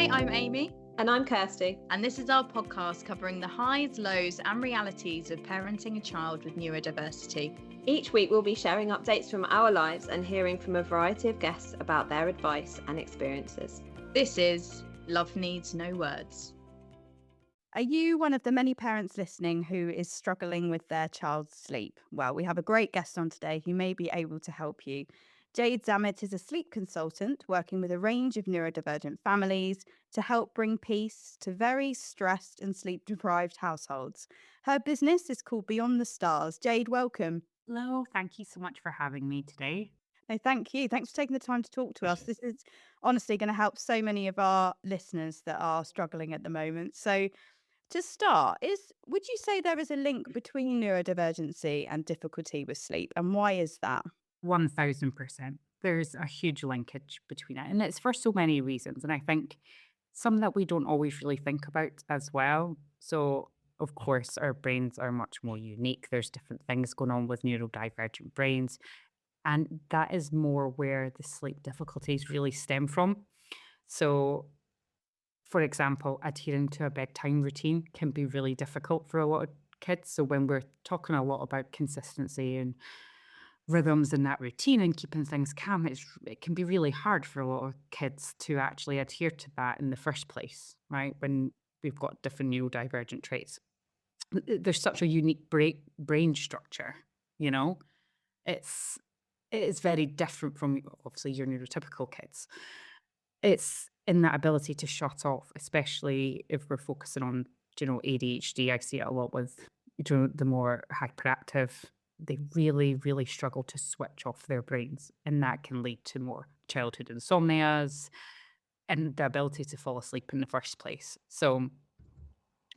Hi, I'm Amy. And I'm Kirsty. And this is our podcast covering the highs, lows, and realities of parenting a child with neurodiversity. Each week we'll be sharing updates from our lives and hearing from a variety of guests about their advice and experiences. This is Love Needs No Words. Are you one of the many parents listening who is struggling with their child's sleep? Well, we have a great guest on today who may be able to help you. Jade Zammit is a sleep consultant working with a range of neurodivergent families to help bring peace to very stressed and sleep-deprived households. Her business is called Beyond the Stars. Jade, welcome. Hello, thank you so much for having me today. No, thank you. Thanks for taking the time to talk to us. This is honestly going to help so many of our listeners that are struggling at the moment. So to start, would you say there is a link between neurodivergency and difficulty with sleep? And why is that? 1000%. There's a huge linkage between it. And it's for so many reasons. And I think some that we don't always really think about as well. So, of course, our brains are much more unique. There's different things going on with neurodivergent brains. And that is more where the sleep difficulties really stem from. So, for example, adhering to a bedtime routine can be really difficult for a lot of kids. So when we're talking a lot about consistency and rhythms in that routine and keeping things calm, it can be really hard for a lot of kids to actually adhere to that in the first place, right? When we've got different neurodivergent traits. There's such a unique brain structure, you know? It is very different from obviously your neurotypical kids. It's in that ability to shut off, especially if we're focusing on, ADHD. I see it a lot with the more hyperactive. They really, really struggle to switch off their brains, and that can lead to more childhood insomnias and the ability to fall asleep in the first place. So,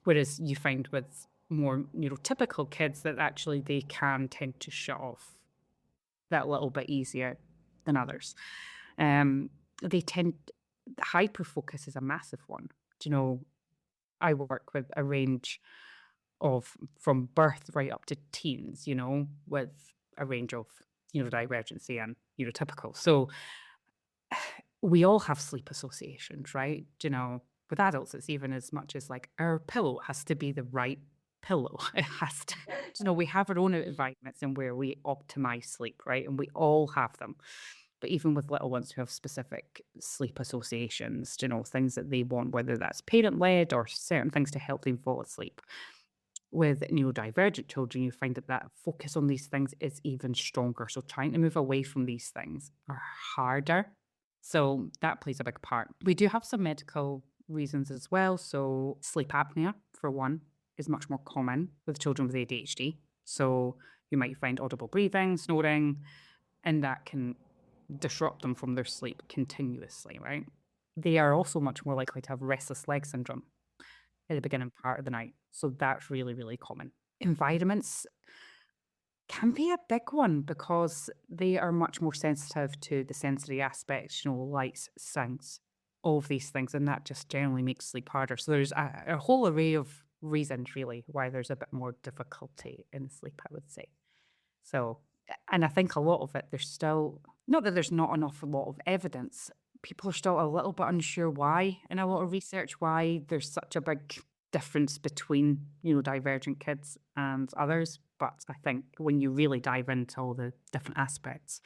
whereas you find with more neurotypical kids that actually they can tend to shut off that little bit easier than others. Hyperfocus is a massive one. I work with a range of from birth right up to teens, with a range of neurodivergency and neurotypical. So we all have sleep associations, right? With adults, it's even as much as like our pillow has to be the right pillow. It has to, we have our own environments and where we optimize sleep, right? And we all have them. But even with little ones who have specific sleep associations, things that they want, whether that's parent-led or certain things to help them fall asleep. With neurodivergent children, you find that focus on these things is even stronger. So trying to move away from these things are harder. So that plays a big part. We do have some medical reasons as well. So sleep apnea, for one, is much more common with children with ADHD. So you might find audible breathing, snoring, and that can disrupt them from their sleep continuously, right? They are also much more likely to have restless leg syndrome at the beginning part of the night. So that's really, really common. Environments can be a big one because they are much more sensitive to the sensory aspects, lights, sounds, all of these things, and that just generally makes sleep harder. So there's a whole array of reasons really why there's a bit more difficulty in sleep, I would say. So, and I think a lot of it, there's still, not that there's not a lot of evidence, people are still a little bit unsure why, in a lot of research, why there's such a big difference between, divergent kids and others. But I think when you really dive into all the different aspects,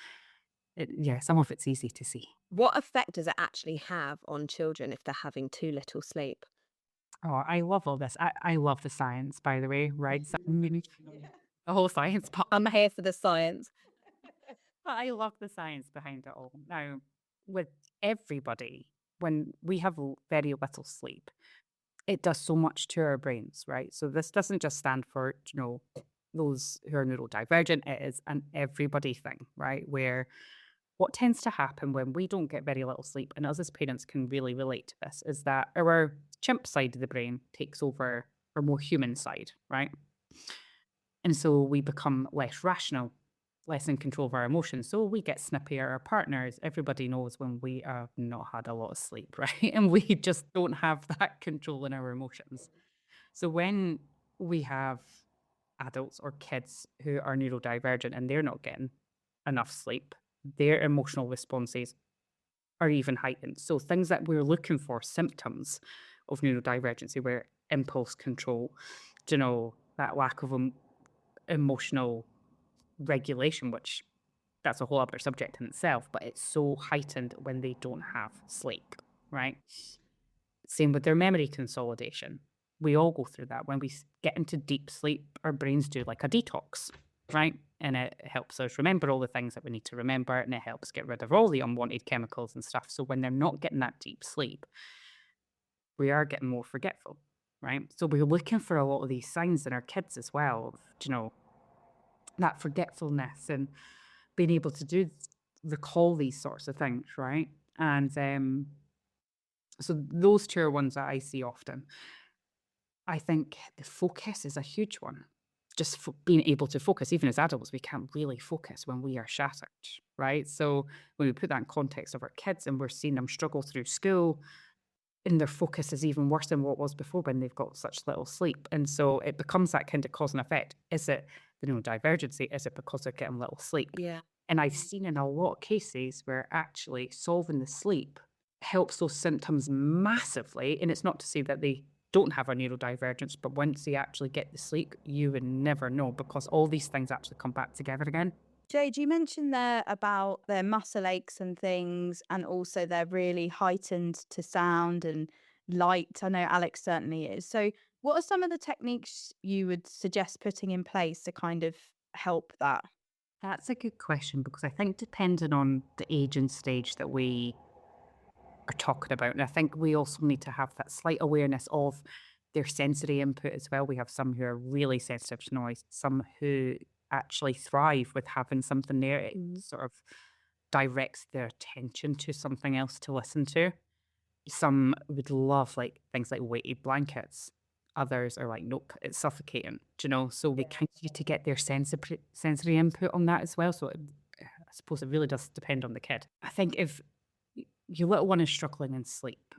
some of it's easy to see. What effect does it actually have on children if they're having too little sleep? Oh, I love all this. I love the science, by the way, right? So, the whole science part. I'm here for the science. But I love the science behind it all. Now, with everybody, when we have very little sleep, it does so much to our brains, right? So this doesn't just stand for, those who are neurodivergent. It is an everybody thing, right? Where what tends to happen when we don't get very little sleep, and us as parents can really relate to this, is that our chimp side of the brain takes over our more human side, right? And so we become less rational, less in control of our emotions. So we get snippy at our partners. Everybody knows when we have not had a lot of sleep, right? And we just don't have that control in our emotions. So when we have adults or kids who are neurodivergent and they're not getting enough sleep, their emotional responses are even heightened. So things that we're looking for, symptoms of neurodivergency, where impulse control, that lack of emotional regulation, which that's a whole other subject in itself, but it's so heightened when they don't have sleep, right? Same with their memory consolidation. We all go through that. When we get into deep sleep, our brains do like a detox, right? And it helps us remember all the things that we need to remember, and it helps get rid of all the unwanted chemicals and stuff. So when they're not getting that deep sleep, we are getting more forgetful, right? So we're looking for a lot of these signs in our kids as well, that forgetfulness and being able to recall these sorts of things, right? And so those two are ones that I see often. I think the focus is a huge one. Just being able to focus, even as adults, we can't really focus when we are shattered, right? So when we put that in context of our kids and we're seeing them struggle through school, and their focus is even worse than what it was before when they've got such little sleep. And so it becomes that kind of cause and effect. Is it the neurodivergency? Is it because they're getting little sleep? Yeah. And I've seen in a lot of cases where actually solving the sleep helps those symptoms massively. And it's not to say that they don't have a neurodivergence, but once they actually get the sleep, you would never know, because all these things actually come back together again. Jade, you mentioned there about their muscle aches and things, and also they're really heightened to sound and light. I know Alex certainly is. So, what are some of the techniques you would suggest putting in place to kind of help that? That's a good question, because I think depending on the age and stage that we are talking about, and I think we also need to have that slight awareness of their sensory input as well. We have some who are really sensitive to noise, some who actually thrive with having something there. It sort of directs their attention to something else to listen to. Some would love like things like weighted blankets. Others are like, nope, it's suffocating. So we kind of need to get their sensory input on that as well. So I suppose it really does depend on the kid. I think if your little one is struggling in sleep,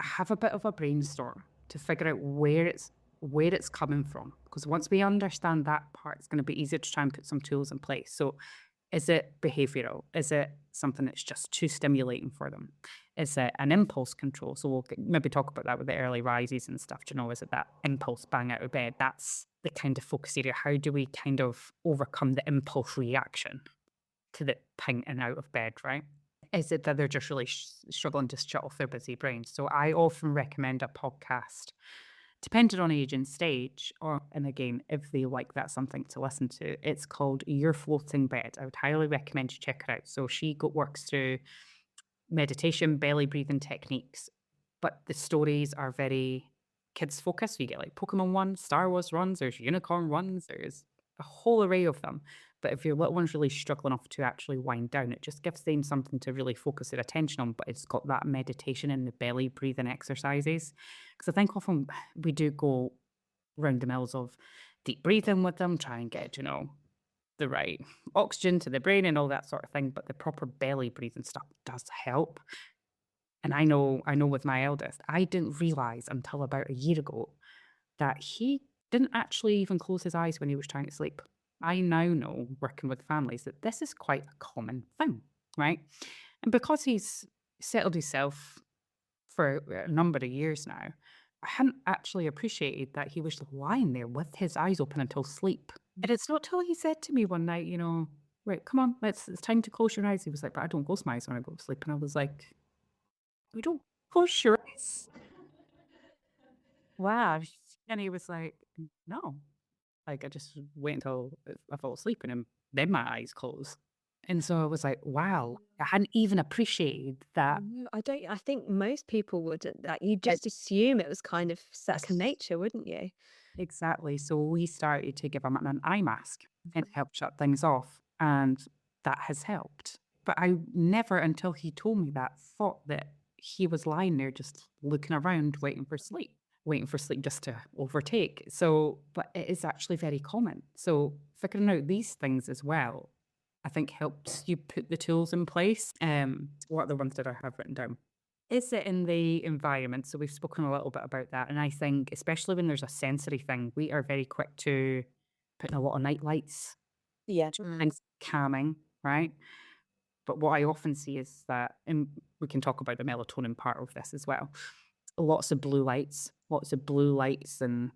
have a bit of a brainstorm to figure out where it's coming from. Because once we understand that part, it's going to be easier to try and put some tools in place. So is it behavioral? Is it something that's just too stimulating for them? Is it an impulse control? So we'll maybe talk about that with the early rises and stuff. Is it that impulse bang out of bed? That's the kind of focus area. How do we kind of overcome the impulse reaction to the pinging out of bed, right? Is it that they're just really struggling to shut off their busy brain? So I often recommend a podcast, depending on age and stage, and again, if they like that something to listen to. It's called Your Floating Bed. I would highly recommend you check it out. So she works through meditation, belly breathing techniques, but the stories are very kids focused. So you get like Pokemon ones, Star Wars ones, there's unicorn ones, there's a whole array of them. But if your little one's really struggling off to actually wind down, it just gives them something to really focus their attention on. But it's got that meditation and the belly breathing exercises. Because I think often we do go round the mills of deep breathing with them, try and get, the right oxygen to the brain and all that sort of thing. But the proper belly breathing stuff does help. And I know with my eldest, I didn't realize until about a year ago that he didn't actually even close his eyes when he was trying to sleep. I now know, working with families, that this is quite a common thing, right? And because he's settled himself for a number of years now, I hadn't actually appreciated that he was lying there with his eyes open until sleep. And it's not till he said to me one night, right, come on, it's time to close your eyes. He was like, but I don't close my eyes when I go to sleep. And I was like, you don't close your eyes? Wow. And he was like, no. Like, I just wait until I fall asleep and then my eyes close. And so I was like, wow, I hadn't even appreciated that. No, I think most people wouldn't. Like, you just assume it was kind of second nature, wouldn't you? Exactly. So we started to give him an eye mask and help shut things off. And that has helped. But I never, until he told me that, thought that he was lying there just looking around, waiting for sleep just to overtake. So, but it is actually very common. So figuring out these things as well, I think helps you put the tools in place. What are the ones that I have written down? Is it in the environment? So we've spoken a little bit about that. And I think, especially when there's a sensory thing, we are very quick to put in a lot of night lights. Yeah. Things calming, right? But what I often see is that, and we can talk about the melatonin part of this as well, lots of blue lights and,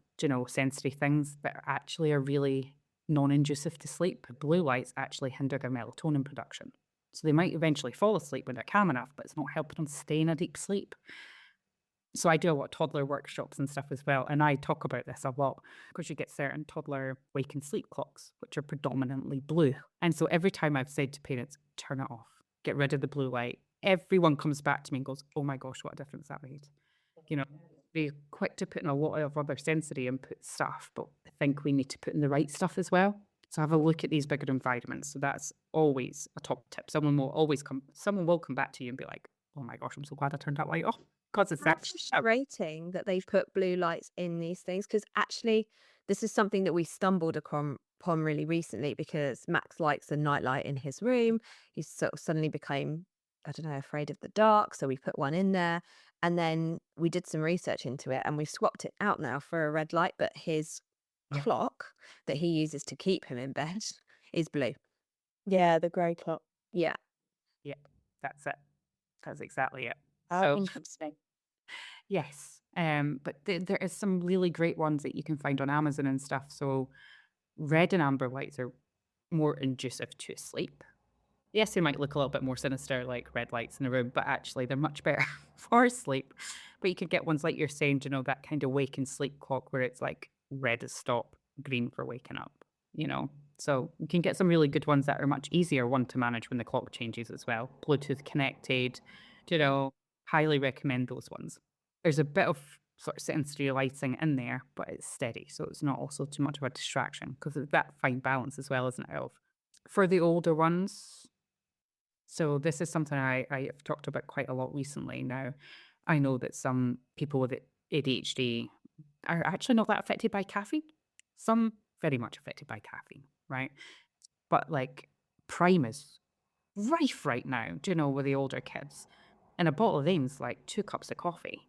sensory things that actually are really non-inducive to sleep. Blue lights actually hinder their melatonin production. So they might eventually fall asleep when they're calm enough, but it's not helping them stay in a deep sleep. So I do a lot of toddler workshops and stuff as well, and I talk about this a lot because you get certain toddler wake and sleep clocks, which are predominantly blue. And so every time I've said to parents, turn it off, get rid of the blue light, everyone comes back to me and goes, oh my gosh, what a difference that made. Be quick to put in a lot of other sensory input stuff, but I think we need to put in the right stuff as well. So have a look at these bigger environments. So that's always a top tip. Someone will come back to you and be like, oh my gosh, I'm so glad I turned that light off. Because it's That's actually frustrating that they've put blue lights in these things, because actually this is something that we stumbled upon really recently, because Max likes a nightlight in his room. He sort of suddenly became, I don't know, afraid of the dark, so we put one in there, and then we did some research into it and we've swapped it out now for a red light, but his Yeah. clock that he uses to keep him in bed is blue. Yeah, the grey clock. Yeah. That's it. That's exactly it. How So interesting. yes, but there is some really great ones that you can find on Amazon and stuff. So red and amber lights are more inducive to sleep. Yes, they might look a little bit more sinister, like red lights in a room, but actually they're much better for sleep. But you could get ones like you're saying, that kind of wake and sleep clock where it's like red is stop, green for waking up, So you can get some really good ones that are much easier one to manage when the clock changes as well. Bluetooth connected, highly recommend those ones. There's a bit of sort of sensory lighting in there, but it's steady, so it's not also too much of a distraction, because it's that fine balance as well, isn't it, Elf? For the older ones, so this is something I have talked about quite a lot recently now. I know that some people with ADHD are actually not that affected by caffeine. Some very much affected by caffeine, right? But like Prime is rife right now, with the older kids. And a bottle of them's like 2 cups of coffee.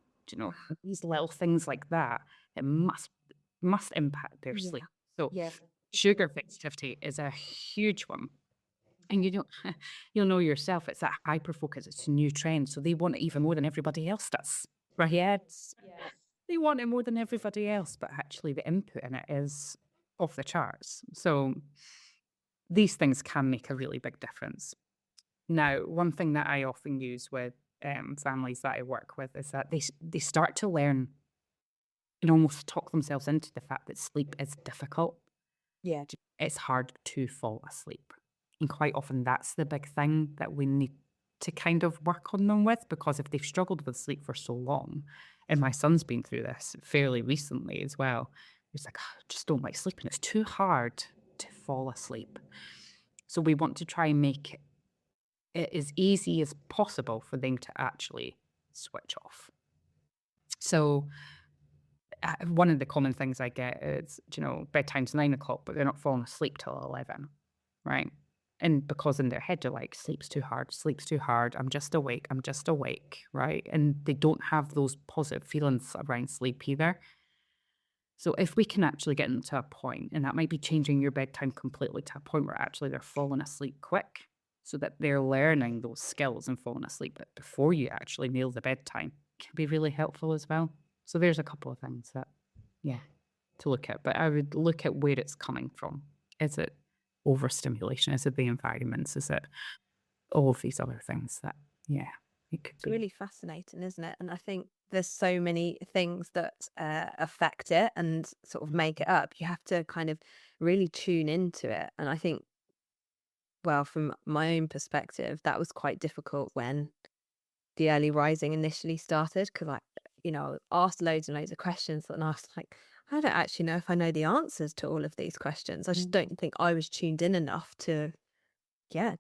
These little things like that, it must impact their Yeah. sleep. So Yeah. sugar sensitivity is a huge one. And you'll know yourself, it's that hyper focus, it's a new trend. So they want it even more than everybody else does. Right? Yes. They want it more than everybody else, but actually the input in it is off the charts. So these things can make a really big difference. Now, one thing that I often use with families that I work with is that they start to learn and almost talk themselves into the fact that sleep is difficult. Yeah. It's hard to fall asleep. And quite often that's the big thing that we need to kind of work on them with, because if they've struggled with sleep for so long, and my son's been through this fairly recently as well, he's like, I just don't like sleeping. It's too hard to fall asleep. So we want to try and make it as easy as possible for them to actually switch off. So one of the common things I get is, bedtime's 9 o'clock, but they're not falling asleep till 11, right? And because in their head they're like, sleep's too hard, I'm just awake, right? And they don't have those positive feelings around sleep either. So if we can actually get them to a point, and that might be changing your bedtime completely to a point where actually they're falling asleep quick, so that they're learning those skills and falling asleep before you actually nail the bedtime, can be really helpful as well. So there's a couple of things that, to look at. But I would look at where it's coming from. Is it overstimulation? Is it the environments? Is it all of these other things that, it could It's be. really fascinating, isn't it? And I think there's so many things that affect it and sort of make it up. You have to kind of really tune into it. And I think, well, from my own perspective, that was quite difficult when the early rising initially started, because I asked loads and loads of questions, and I was like, I don't actually know if I know the answers to all of these questions. I just don't think I was tuned in enough to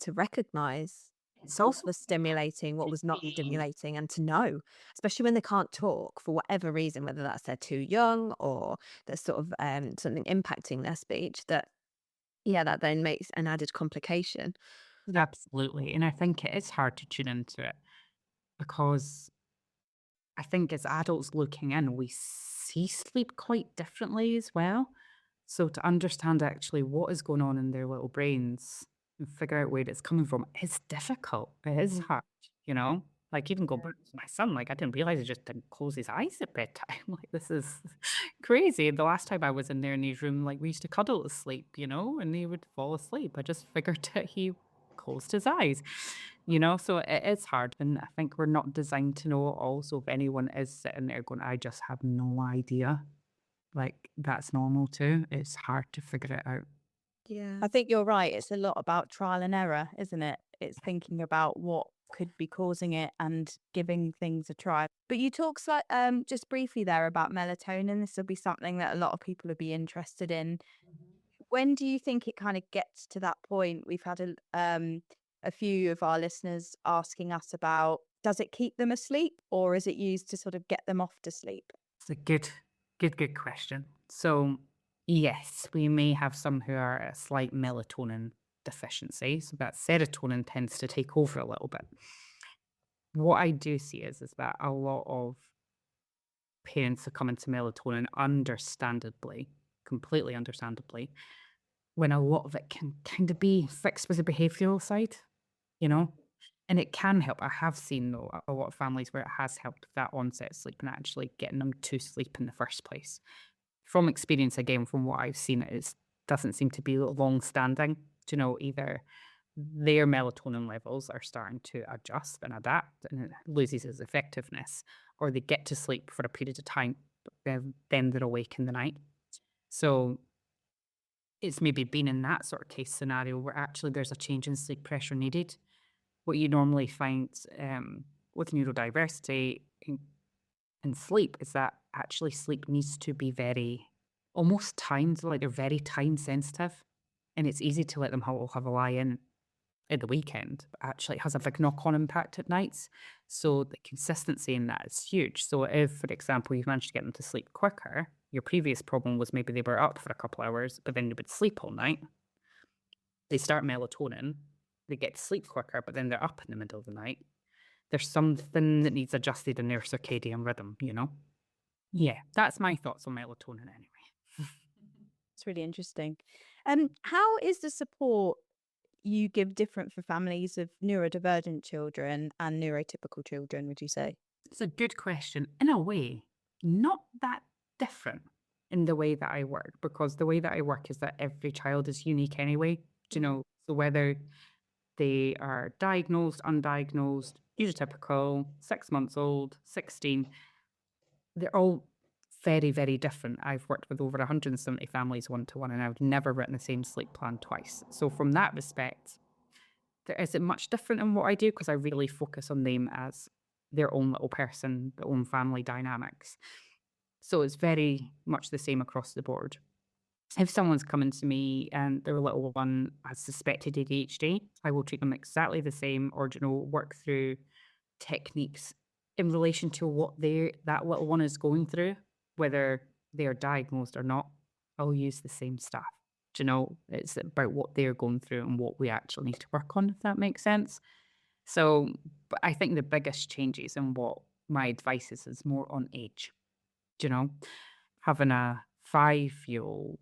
recognize It's what also was stimulating, what was not stimulating, and to know, especially when they can't talk for whatever reason, whether that's they're too young or there's sort of something impacting their speech, that then makes an added complication. absolutely. And I think it is hard to tune into it, because I think as adults looking in, we see sleep quite differently as well. So to understand actually what is going on in their little brains and figure out where it's coming from. It's difficult. It is hard, you know? Like, even go back to my son, like, I didn't realize he just didn't close his eyes at bedtime. Like, this is crazy. The last time I was in there in his room, like, we used to cuddle to sleep, you know, and he would fall asleep. I just figured that he closed his eyes, you know? So it is hard. And I think we're not designed to know it all. So if anyone is sitting there going, I just have no idea, like, that's normal too. It's hard to figure it out. Yeah. I think you're right. It's a lot about trial and error, isn't it? It's thinking about what could be causing it and giving things a try. But you talk just briefly there about melatonin. This will be something that a lot of people will be interested in. When do you think it kind of gets to that point? We've had a few of our listeners asking us about, does it keep them asleep or is it used to sort of get them off to sleep? It's a good question. So, yes, we may have some who are at a slight melatonin deficiency. So that serotonin tends to take over a little bit. What I do see is that a lot of parents succumb to melatonin understandably, completely understandably, when a lot of it can kind of be fixed with the behavioral side, you know? And it can help. I have seen, though, a lot of families where it has helped with that onset sleep and actually getting them to sleep in the first place. From experience, again, from what I've seen, it doesn't seem to be long standing. You know, either their melatonin levels are starting to adjust and adapt and it loses its effectiveness, or they get to sleep for a period of time, but then they're awake in the night. So it's maybe been in that sort of case scenario where actually there's a change in sleep pressure needed. What you normally find with neurodiversity in sleep is that actually sleep needs to be very, almost timed, like they're very time sensitive. And it's easy to let them have a lie in at the weekend, but actually it has a big knock on impact at nights. So the consistency in that is huge. So if, for example, you've managed to get them to sleep quicker, your previous problem was maybe they were up for a couple hours, but then they would sleep all night. They start melatonin, they get to sleep quicker, but then they're up in the middle of the night. There's something that needs adjusted in their circadian rhythm, you know? Yeah, that's my thoughts on melatonin anyway. It's really interesting. How is the support you give different for families of neurodivergent children and neurotypical children, would you say? It's a good question. In a way, not that different in the way that I work, because the way that I work is that every child is unique anyway. Do you know? So whether they are diagnosed, undiagnosed, neurotypical, 6 months old, 16, they're all very, very different. I've worked with over 170 families one-to-one, and I've never written the same sleep plan twice. So from that respect, there isn't much different in what I do because I really focus on them as their own little person, their own family dynamics. So it's very much the same across the board. If someone's coming to me and their little one has suspected ADHD, I will treat them exactly the same, or work through techniques in relation to what that little one is going through, whether they are diagnosed or not. I'll use the same stuff. It's about what they're going through and what we actually need to work on, if that makes sense. So, but I think the biggest changes in what my advice is more on age. Having a 5-year-old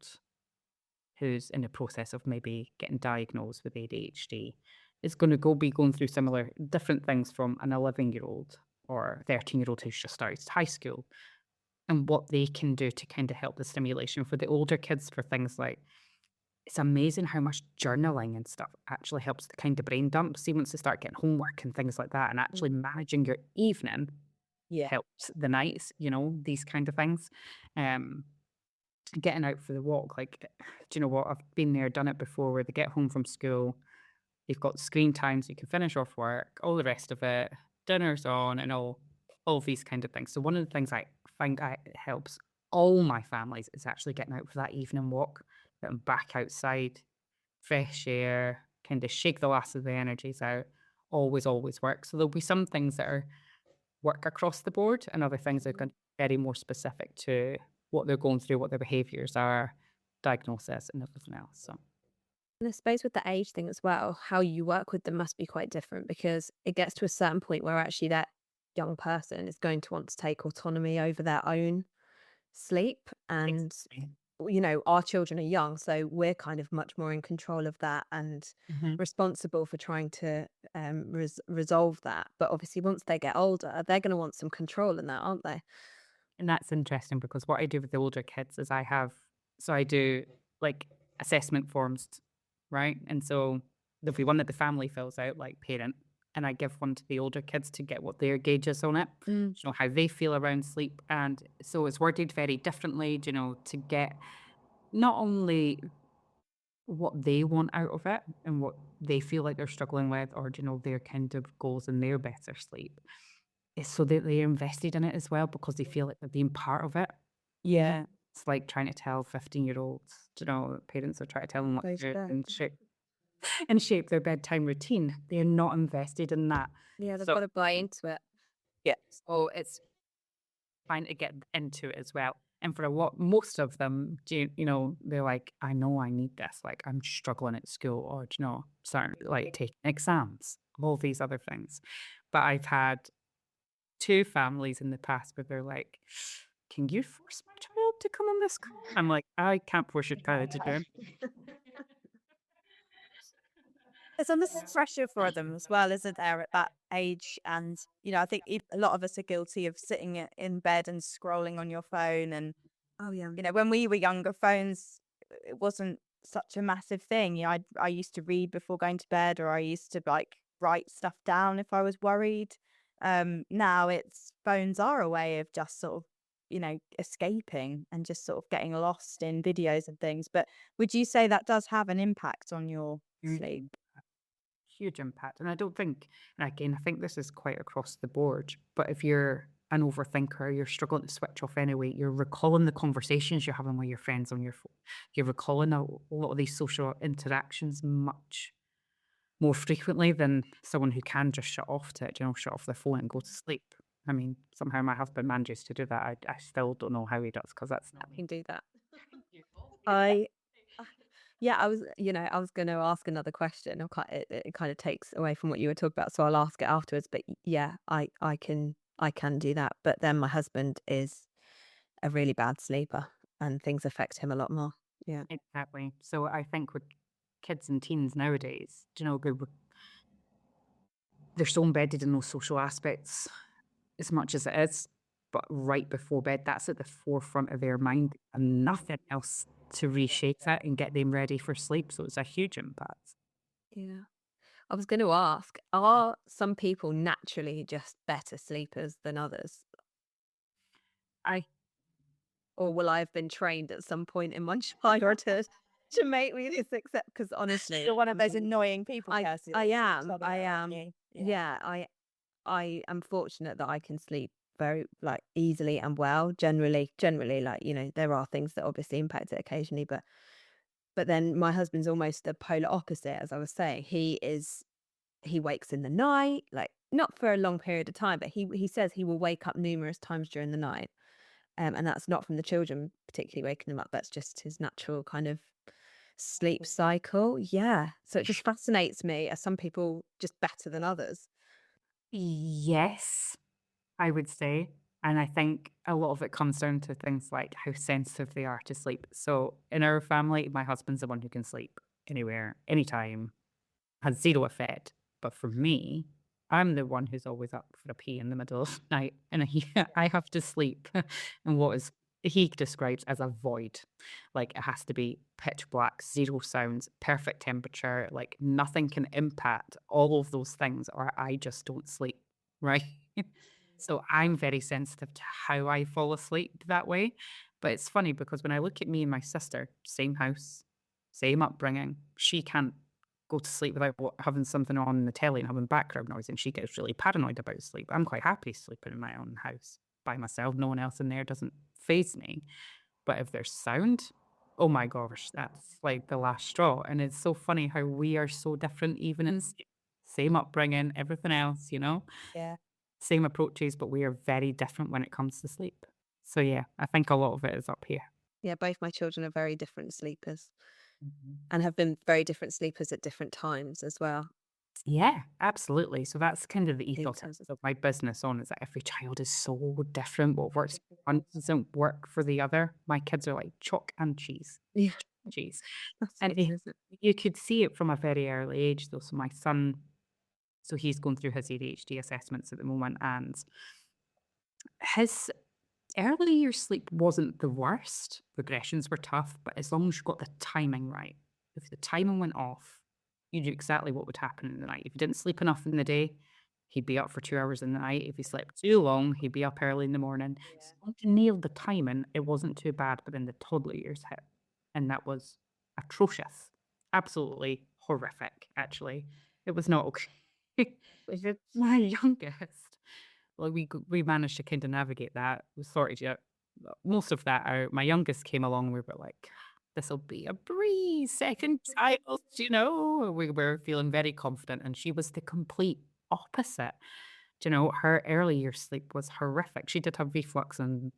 who's in the process of maybe getting diagnosed with ADHD is going to be going through similar different things from an 11-year-old or 13-year-old who's just started high school, and what they can do to kind of help the stimulation for the older kids for things like, it's amazing how much journaling and stuff actually helps the kind of brain dump. See, once they start getting homework and things like that, and actually managing your evening helps the nights, these kind of things. Getting out for the walk, like, do you know what? I've been there, done it before, where they get home from school, they've got screen time so you can finish off work, all the rest of it, dinner's on, and all of these kind of things. So one of the things I find helps all my families is actually getting out for that evening walk, getting back outside, fresh air, kind of shake the last of the energies out. Always works. So there'll be some things that are work across the board, and other things that are going to be very more specific to what they're going through, what their behaviours are, diagnosis, and everything else. So. And I suppose with the age thing as well, how you work with them must be quite different, because it gets to a certain point where actually that young person is going to want to take autonomy over their own sleep. And our children are young, so we're kind of much more in control of that and Mhm. responsible for trying to resolve that. But obviously, once they get older, they're going to want some control in that, aren't they? And that's interesting because what I do with the older kids is I do like assessment forms, right? And so there'll be one that the family fills out, like parent, and I give one to the older kids to get what their gauge is on it, Mm. how they feel around sleep. And so it's worded very differently, to get not only what they want out of it and what they feel like they're struggling with, or, their kind of goals in their better sleep. It's so that they're invested in it as well because they feel like they're being part of it. Yeah, It's like trying to tell 15-year-olds, parents are trying to tell them what go to to do bed. and shape their bedtime routine. They're not invested in that. Yeah, they've So got to buy into it. yeah, so it's trying to get into it as well. And for most of them, they're like, I know I need this. Like, I'm struggling at school, or starting like taking exams, all these other things. But I've had two families in the past where they're like, can you force my child to come on this call? I'm like, I can't force your child to do it. There's unnecessary pressure for them as well, isn't there, at that age? And, I think a lot of us are guilty of sitting in bed and scrolling on your phone. And, Oh yeah. when we were younger, phones, it wasn't such a massive thing. I used to read before going to bed, or I used to like write stuff down if I was worried. Now phones are a way of just sort of, escaping and just sort of getting lost in videos and things. But would you say that does have an impact on your sleep? Huge impact. And I don't think, and again, I think this is quite across the board, but if you're an overthinker, you're struggling to switch off anyway, you're recalling the conversations you're having with your friends on your phone. You're recalling a lot of these social interactions much more frequently than someone who can just shut off to it, shut off their phone and go to sleep. I mean, somehow my husband manages to do that. I still don't know how he does because that's not I me. can do that. I Yeah, I was going to ask another question. It kind of takes away from what you were talking about, so I'll ask it afterwards. But yeah, I can do that. But then my husband is a really bad sleeper, and things affect him a lot more. Yeah, Exactly. So I think with kids and teens nowadays, they're so embedded in those social aspects as much as it is, but right before bed, that's at the forefront of their mind and nothing else to reshape that and get them ready for sleep. So it's a huge impact. yeah. I was going to ask: are some people naturally just better sleepers than others, I or will I have been trained at some point in my childhood to make me this accept? Because honestly, You're one of those annoying people, I Kirsty, I that am. sleeps on I it, aren't am. you? Yeah. Yeah, I am fortunate that I can sleep very like easily and well. Generally, like there are things that obviously impact it occasionally, but then my husband's almost the polar opposite. As I was saying, he wakes in the night, like not for a long period of time, but he says he will wake up numerous times during the night, and that's not from the children particularly waking him up. That's just his natural kind of sleep cycle. Yeah, so it just fascinates me. Are some people just better than others? Yes, I would say. And I think a lot of it comes down to things like how sensitive they are to sleep. So in our family, my husband's the one who can sleep anywhere, anytime, has zero effect. But for me, I'm the one who's always up for a pee in the middle of the night, and I have to sleep in what is he describes as a void. Like it has to be pitch black, zero sounds, perfect temperature, like nothing can impact all of those things, or I just don't sleep, right? So I'm very sensitive to how I fall asleep that way. But it's funny because when I look at me and my sister, same house, same upbringing, she can't go to sleep without having something on the telly and having background noise, and she gets really paranoid about sleep. I'm quite happy sleeping in my own house by myself. No one else in there doesn't faze me. But if there's sound, oh my gosh, that's like the last straw. And it's so funny how we are so different, even in same upbringing, everything else, Yeah. same approaches, but we are very different when it comes to sleep. So yeah, I think a lot of it is up here. Yeah, both my children are very different sleepers Mhm. and have been very different sleepers at different times as well. Yeah, absolutely. So that's kind of the In ethos terms of of my business on is that every child is so different. What works one doesn't work for the other. My kids are like chalk and cheese, Yeah, cheese. that's And weird, isn't it? you could see it from a very early age, though. So my son, so he's going through his ADHD assessments at the moment, and his early year sleep wasn't the worst. Regressions were tough, but as long as you got the timing right, if the timing went off, you knew exactly what would happen in the night. If you didn't sleep enough in the day, he'd be up for 2 hours in the night. If he slept too long, he'd be up early in the morning. So once you nailed the timing, it wasn't too bad. But then the toddler years hit, and that was atrocious, absolutely horrific. Actually, it was not okay. With my youngest, well, we managed to kind of navigate that. We sorted most of that out. My youngest came along. We were like, "This will be a breeze, second child." We were feeling very confident, and she was the complete opposite. Her early year sleep was horrific. She did have reflux and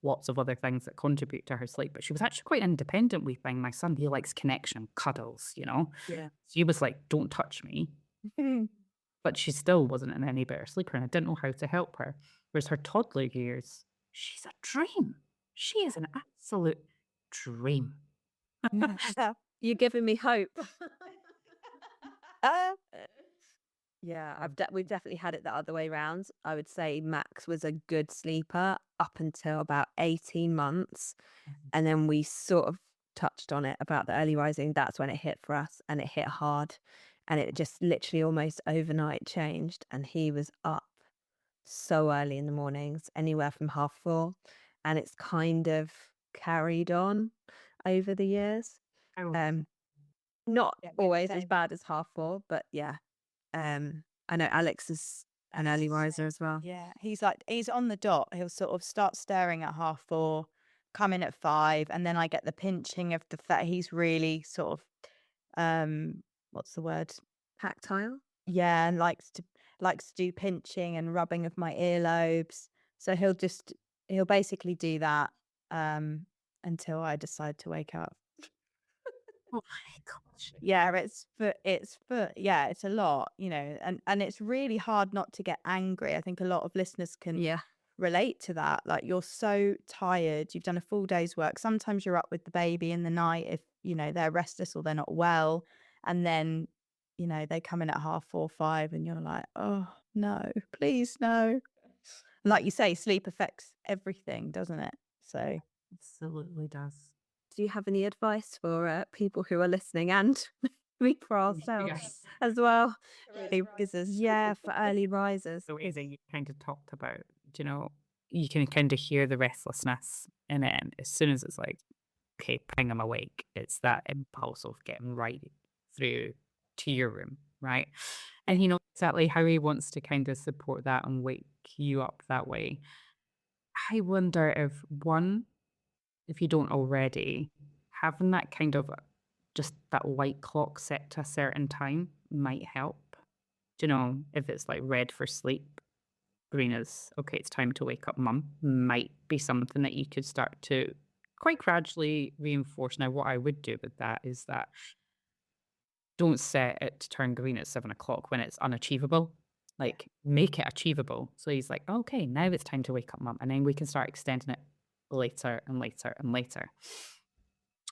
lots of other things that contribute to her sleep, but she was actually quite independent. We find my son, he likes connection, cuddles. Yeah. She was like, "Don't touch me." But she still wasn't an any better sleeper, and I didn't know how to help her. Whereas her toddler years, she's a dream. She is an absolute dream. You're giving me hope. Uh, Yeah, we've definitely had it the other way round. I would say Max was a good sleeper up until about 18 months. And then we sort of touched on it about the early rising. That's when it hit for us, and it hit hard. And it just literally almost overnight changed. And he was up so early in the mornings, anywhere from 4:30. And it's kind of carried on over the years. Oh, Not Yeah, always as same. bad as 4:30, but yeah. I know Alex is an early riser as well. Yeah, he's on the dot. He'll sort of start staring at 4:30, come in at 5, and then I get the pinching of the fact he's really sort of what's the word? Tactile? Yeah, and likes to do pinching and rubbing of my earlobes. So he'll basically do that until I decide to wake up. oh my gosh. Yeah, it's a lot, and it's really hard not to get angry. I think a lot of listeners can Yeah. relate to that. Like, you're so tired, you've done a full day's work. Sometimes you're up with the baby in the night if, they're restless or they're not well. And then, they come in at 4:30, 5, and you're like, oh, no, please, no. And like you say, sleep affects everything, doesn't it? So, Absolutely does. Do you have any advice for people who are listening and we for ourselves Yes. as well? early risers, yeah, for early risers. The way that you kind of talked about, you can kind of hear the restlessness in it. And as soon as it's like, okay, bring him awake, it's that impulse of getting right through to your room, right? And he knows exactly how he wants to kind of support that and wake you up that way. I wonder if you don't already, having that kind of just that white clock set to a certain time might help. If it's like red for sleep, green is, okay, it's time to wake up, mum, might be something that you could start to quite gradually reinforce. Now, what I would do with that is that don't set it to turn green at 7 o'clock when it's unachievable. Like, make it achievable. So he's like, okay, now it's time to wake up, mum. And then we can start extending it later and later and later.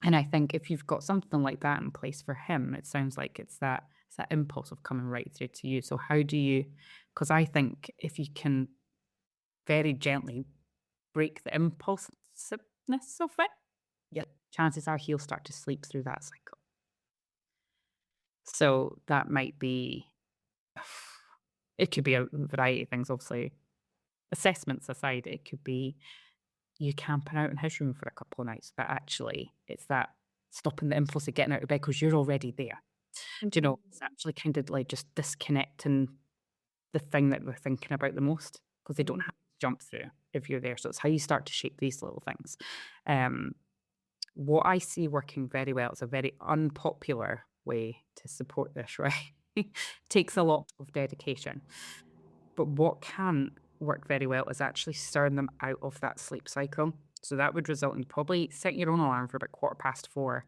And I think if you've got something like that in place for him, it sounds like it's that impulse of coming right through to you. So how do you, because I think if you can very gently break the impulsiveness of it, Yeah. chances are he'll start to sleep through that cycle. So that might be, it could be a variety of things, obviously. Assessments aside, it could be you camping out in his room for a couple of nights, but actually it's that stopping the impulse of getting out of bed because you're already there. It's actually kind of like just disconnecting the thing that we're thinking about the most because they don't have to jump through if you're there. So it's how you start to shape these little things. What I see working very well, it's a very unpopular way to support this, right? Takes a lot of dedication. But what can work very well is actually stirring them out of that sleep cycle. So that would result in probably setting your own alarm for about 4:15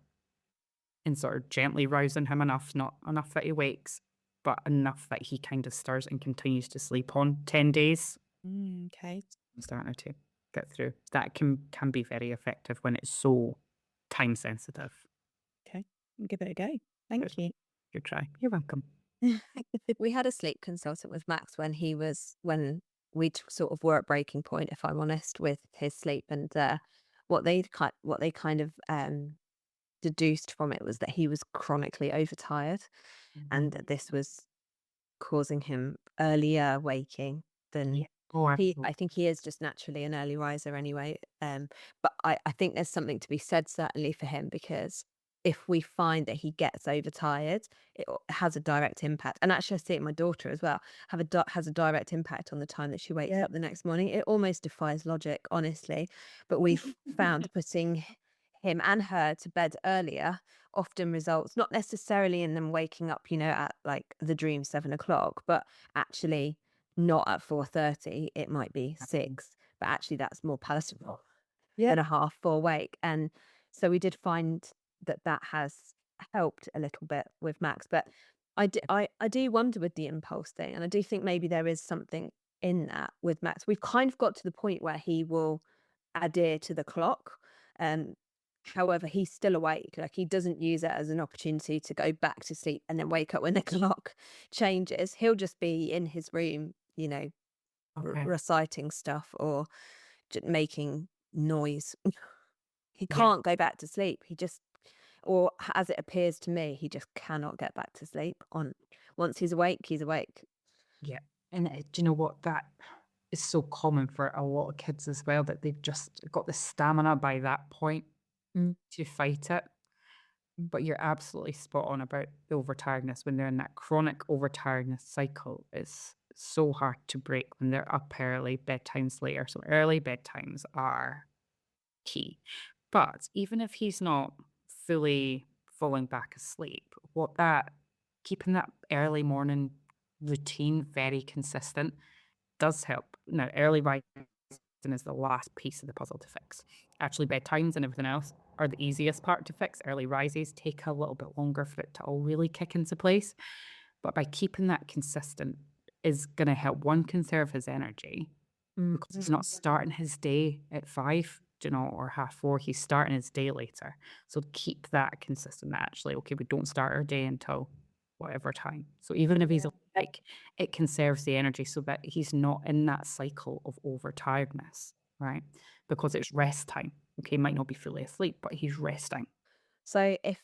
and sort of gently rousing him enough, not enough that he wakes, but enough that he kind of stirs and continues to sleep on 10 days. okay. I'm starting to. get through. That can be very effective when it's so time sensitive. Okay, give it a go. Thank Good. you. Good try. You're welcome. We had a sleep consultant with Max when sort of were at breaking point, if I'm honest, with his sleep, and what they kind of deduced from it was that he was chronically overtired, and that this was causing him earlier waking than Yeah. Oh, I absolutely. think he is just naturally an early riser anyway. But I think there's something to be said certainly for him, because if we find that he gets overtired, has a direct impact. And actually, I see it in my daughter as well. Has a direct impact on the time that she wakes up the next morning. It almost defies logic, honestly. But we've found putting him and her to bed earlier often results not necessarily in them waking up, at like the dream 7 o'clock, but actually not at 4:30. It might be 6, but actually that's more palatable than a half full wake. And so we did find that has helped a little bit with Max. But I do wonder with the impulse thing, and I do think maybe there is something in that with Max. We've kind of got to the point where he will adhere to the clock. Um, However, he's still awake. Like, he doesn't use it as an opportunity to go back to sleep and then wake up when the clock changes. He'll just be in his room, Okay. reciting stuff or making noise. He Yeah. can't go back to sleep. He just, or as it appears to me, he just cannot get back to sleep. Once he's awake, he's awake. Yeah. And do you know what? That is so common for a lot of kids as well, that they've just got the stamina by that point to fight it. But you're absolutely spot on about the overtiredness. When they're in that chronic overtiredness cycle, it's so hard to break when they're up early, bedtimes later. So early bedtimes are key. But even if he's not fully falling back asleep, keeping that early morning routine very consistent does help. Now, early rising is the last piece of the puzzle to fix. Actually, bedtimes and everything else are the easiest part to fix. Early rises take a little bit longer for it to all really kick into place. But by keeping that consistent is going to help, one, conserve his energy, because he's not starting his day at 5, or 4:30. He's starting his day later. So keep that consistent. Actually, okay, we don't start our day until whatever time. So even if he's awake, it conserves the energy so that he's not in that cycle of overtiredness, right? Because it's rest time. Okay, he might not be fully asleep, but he's resting. So if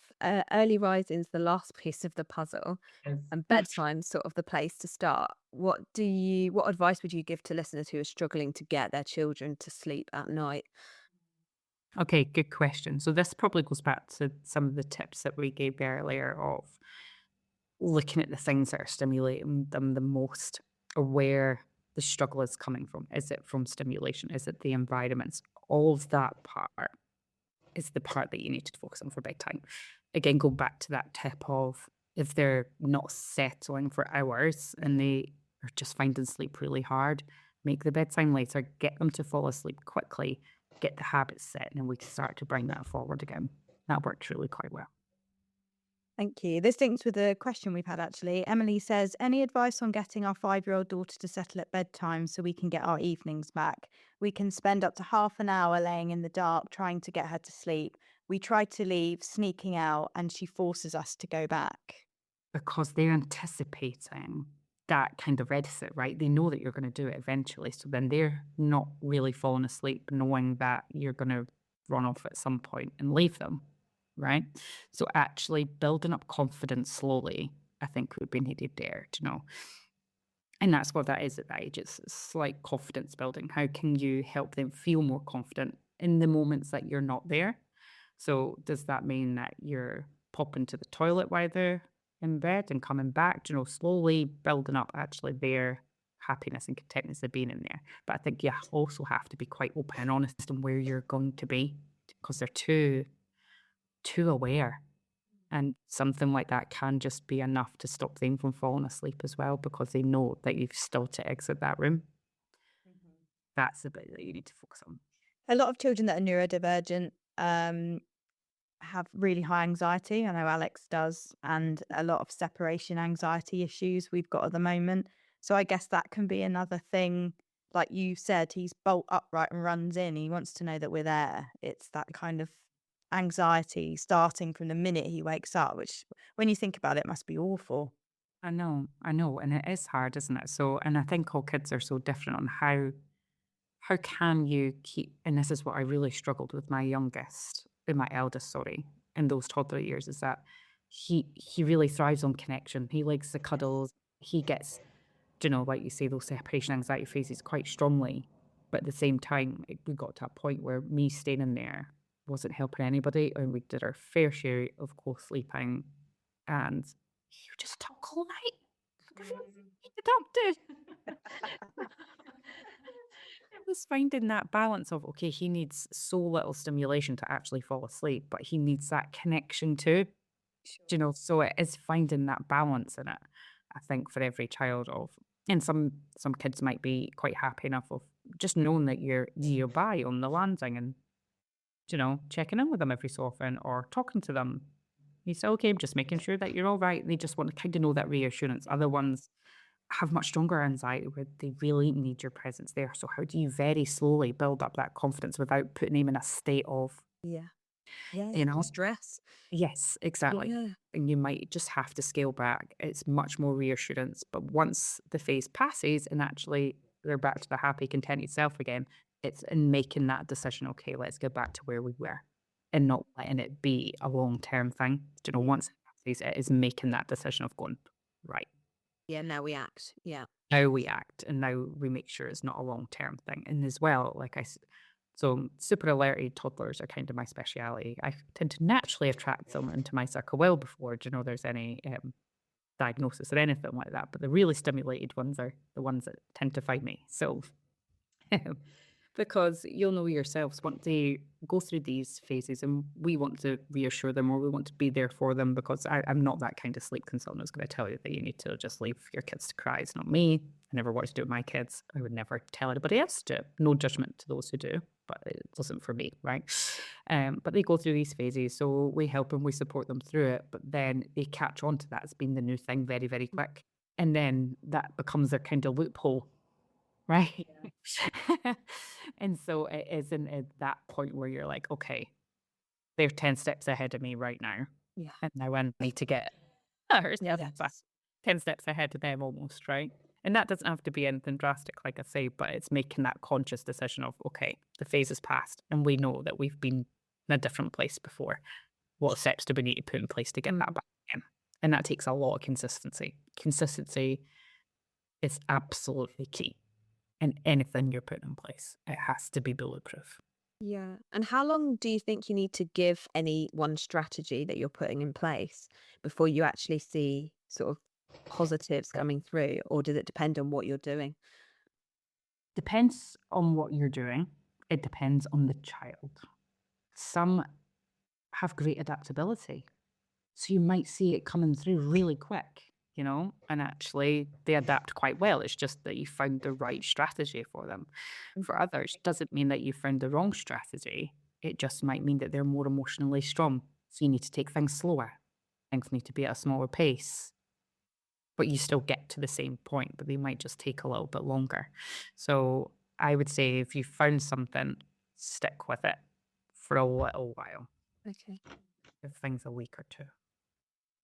early rising's the last piece of the puzzle Yes. and bedtime's sort of the place to start, what advice would you give to listeners who are struggling to get their children to sleep at night? Okay, good question. So this probably goes back to some of the tips that we gave earlier of looking at the things that are stimulating them the most, or where the struggle is coming from. Is it from stimulation? Is it the environments? All of that part is the part that you need to focus on for bedtime. Again, go back to that tip of, if they're not settling for hours and they are just finding sleep really hard, make the bedtime later, get them to fall asleep quickly, get the habits set, and then we can start to bring that forward again. That worked really quite well. Thank you. This links with a question we've had actually. Emily says, any advice on getting our 5-year-old daughter to settle at bedtime so we can get our evenings back? We can spend up to half an hour laying in the dark trying to get her to sleep. We try to leave, sneaking out, and she forces us to go back. Because they're anticipating that kind of exit, right? They know that you're going to do it eventually. So then they're not really falling asleep knowing that you're going to run off at some point and leave them, right? So actually building up confidence slowly, I think, would be needed there, And that's what that is at that age. It's like confidence building. How can you help them feel more confident in the moments that you're not there? So does that mean that you're popping to the toilet while they're in bed and coming back, slowly building up actually their happiness and contentness of being in there? But I think you also have to be quite open and honest on where you're going to be, because they're too aware. And something like that can just be enough to stop them from falling asleep as well, because they know that you've still to exit that room. That's the bit that you need to focus on. A lot of children that are neurodivergent have really high anxiety. I know Alex does, and a lot of separation anxiety issues we've got at the moment. So I guess that can be another thing like you said, he's bolt upright and runs in. He wants to know that we're there. It's that kind of anxiety starting from the minute he wakes up, which when you think about it, must be awful. I know, and it is hard, isn't it? So, and I think all kids are so different on how can you keep, and this is what I really struggled with my eldest, sorry, in those toddler years, is that he really thrives on connection. He likes the cuddles. He gets, like you say, those separation anxiety phases quite strongly. But at the same time, we got to a point where me staying in there wasn't helping anybody, and we did our fair share of co-sleeping, and you just talk all night. Adopted. It was finding that balance of, okay, he needs so little stimulation to actually fall asleep, but he needs that connection too. So it is finding that balance in it, I think, for every child and some kids might be quite happy enough of just knowing that you're nearby on the landing and, checking in with them every so often or talking to them. You say, okay, I'm just making sure that you're all right. They just want to kind of know that reassurance. Other ones have much stronger anxiety where they really need your presence there. So how do you very slowly build up that confidence without putting them in a state of, Yeah. Yeah. you know, Stress. yes, exactly. Yeah. And you might just have to scale back. It's much more reassurance. But once the phase passes and actually they're back to the happy, contented self again, it's in making that decision, okay, let's get back to where we were and not letting it be a long-term thing. Once it passes, it is making that decision of going, right, Yeah. Now we act. Yeah. now we act and now we make sure it's not a long-term thing. And as well, so super alerted toddlers are kind of my speciality. I tend to naturally attract them into my circle well before, there's any diagnosis or anything like that. But the really stimulated ones are the ones that tend to find me. So because you'll know yourselves, once they go through these phases and we want to reassure them or we want to be there for them, because I'm not that kind of sleep consultant who's going to tell you that you need to just leave your kids to cry. It's not me. I never wanted to do it with my kids. I would never tell anybody else to do it. No judgment to those who do, but it wasn't for me, right? But they go through these phases, so we help them, we support them through it, but then they catch on to that as being the new thing very, very quick. And then that becomes their kind of loophole, right? And so it isn't at that point where you're like, okay, they're 10 steps ahead of me right now. Yeah. And now I need to get ours. Yeah. 10 steps ahead of them almost, right? And that doesn't have to be anything drastic, like I say, but it's making that conscious decision of, okay, the phase is past and we know that we've been in a different place before. What steps do we need to put in place to get that back again? And that takes a lot of consistency. Consistency is absolutely key. And anything you're putting in place, it has to be bulletproof. Yeah. And how long do you think you need to give any one strategy that you're putting in place before you actually see sort of positives coming through? Or does it depend on what you're doing? Depends on what you're doing. It depends on the child. Some have great adaptability. So you might see it coming through really quick, and actually they adapt quite well. It's just that you found the right strategy for them. For others, it doesn't mean that you found the wrong strategy. It just might mean that they're more emotionally strong. So you need to take things slower. Things need to be at a smaller pace. But you still get to the same point, but they might just take a little bit longer. So I would say if you found something, stick with it for a little while. Okay. Give things a week or two.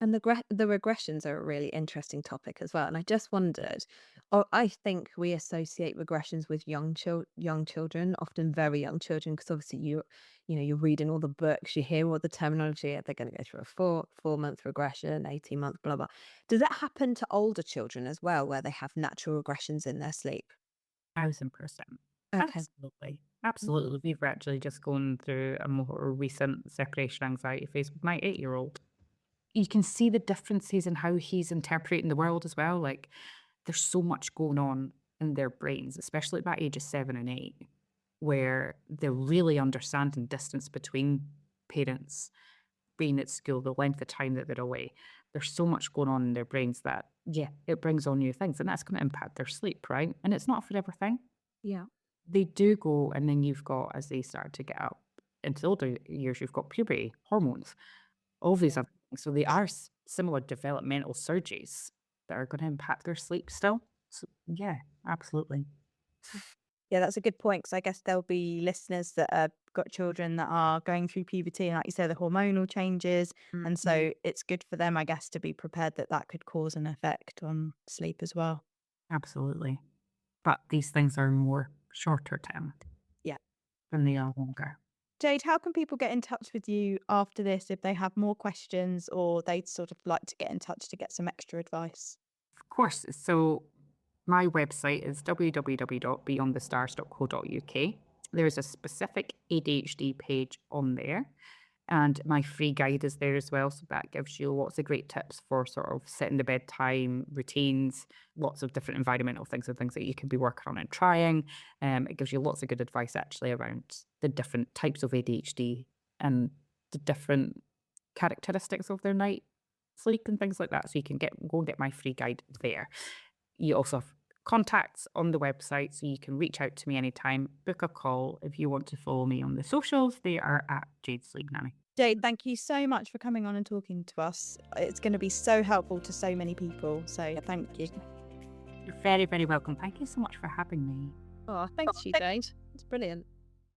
And the regressions are a really interesting topic as well. And I just wondered, I think we associate regressions with young children, often very young children, because obviously you're reading all the books, you hear all the terminology. They're going to go through a 4-month regression, 18-month, blah blah. Does that happen to older children as well, where they have natural regressions in their sleep? 1,000%. Okay. Absolutely. We've actually just gone through a more recent separation anxiety phase with my 8-year-old. You can see the differences in how he's interpreting the world as well. Like, there's so much going on in their brains, especially at that age of 7 and 8, where they're really understanding distance between parents, being at school, the length of time that they're away. There's so much going on in their brains that, it brings on new things, and that's going to impact their sleep, right? And it's not a forever thing. Yeah. They do go, and then you've got, as they start to get up into the older years, you've got puberty, hormones, all these other things. So they are similar developmental surges that are going to impact their sleep still. So yeah, absolutely. Yeah, that's a good point, because I guess there'll be listeners that have got children that are going through puberty and, like you say, the hormonal changes. And so it's good for them, I guess, to be prepared that that could cause an effect on sleep as well. Absolutely. But these things are more shorter term Yeah. than they are longer. Jade, how can people get in touch with you after this if they have more questions or they'd sort of like to get in touch to get some extra advice? Of course. So my website is www.beyondthestars.co.uk. There's a specific ADHD page on there, and my free guide is there as well. So that gives you lots of great tips for sort of setting the bedtime routines, lots of different environmental things and things that you can be working on and trying. It gives you lots of good advice actually around the different types of ADHD and the different characteristics of their night sleep and things like that. So you can go and get my free guide there. You also have contacts on the website, so you can reach out to me anytime, book a call. If you want to follow me on the socials, they are at Jade Sleep Nanny. Jade, thank you so much for coming on and talking to us. It's going to be so helpful to so many people. So thank you. You're very, very welcome. Thank you so much for having me. Oh, thanks, you, Jade. It's brilliant.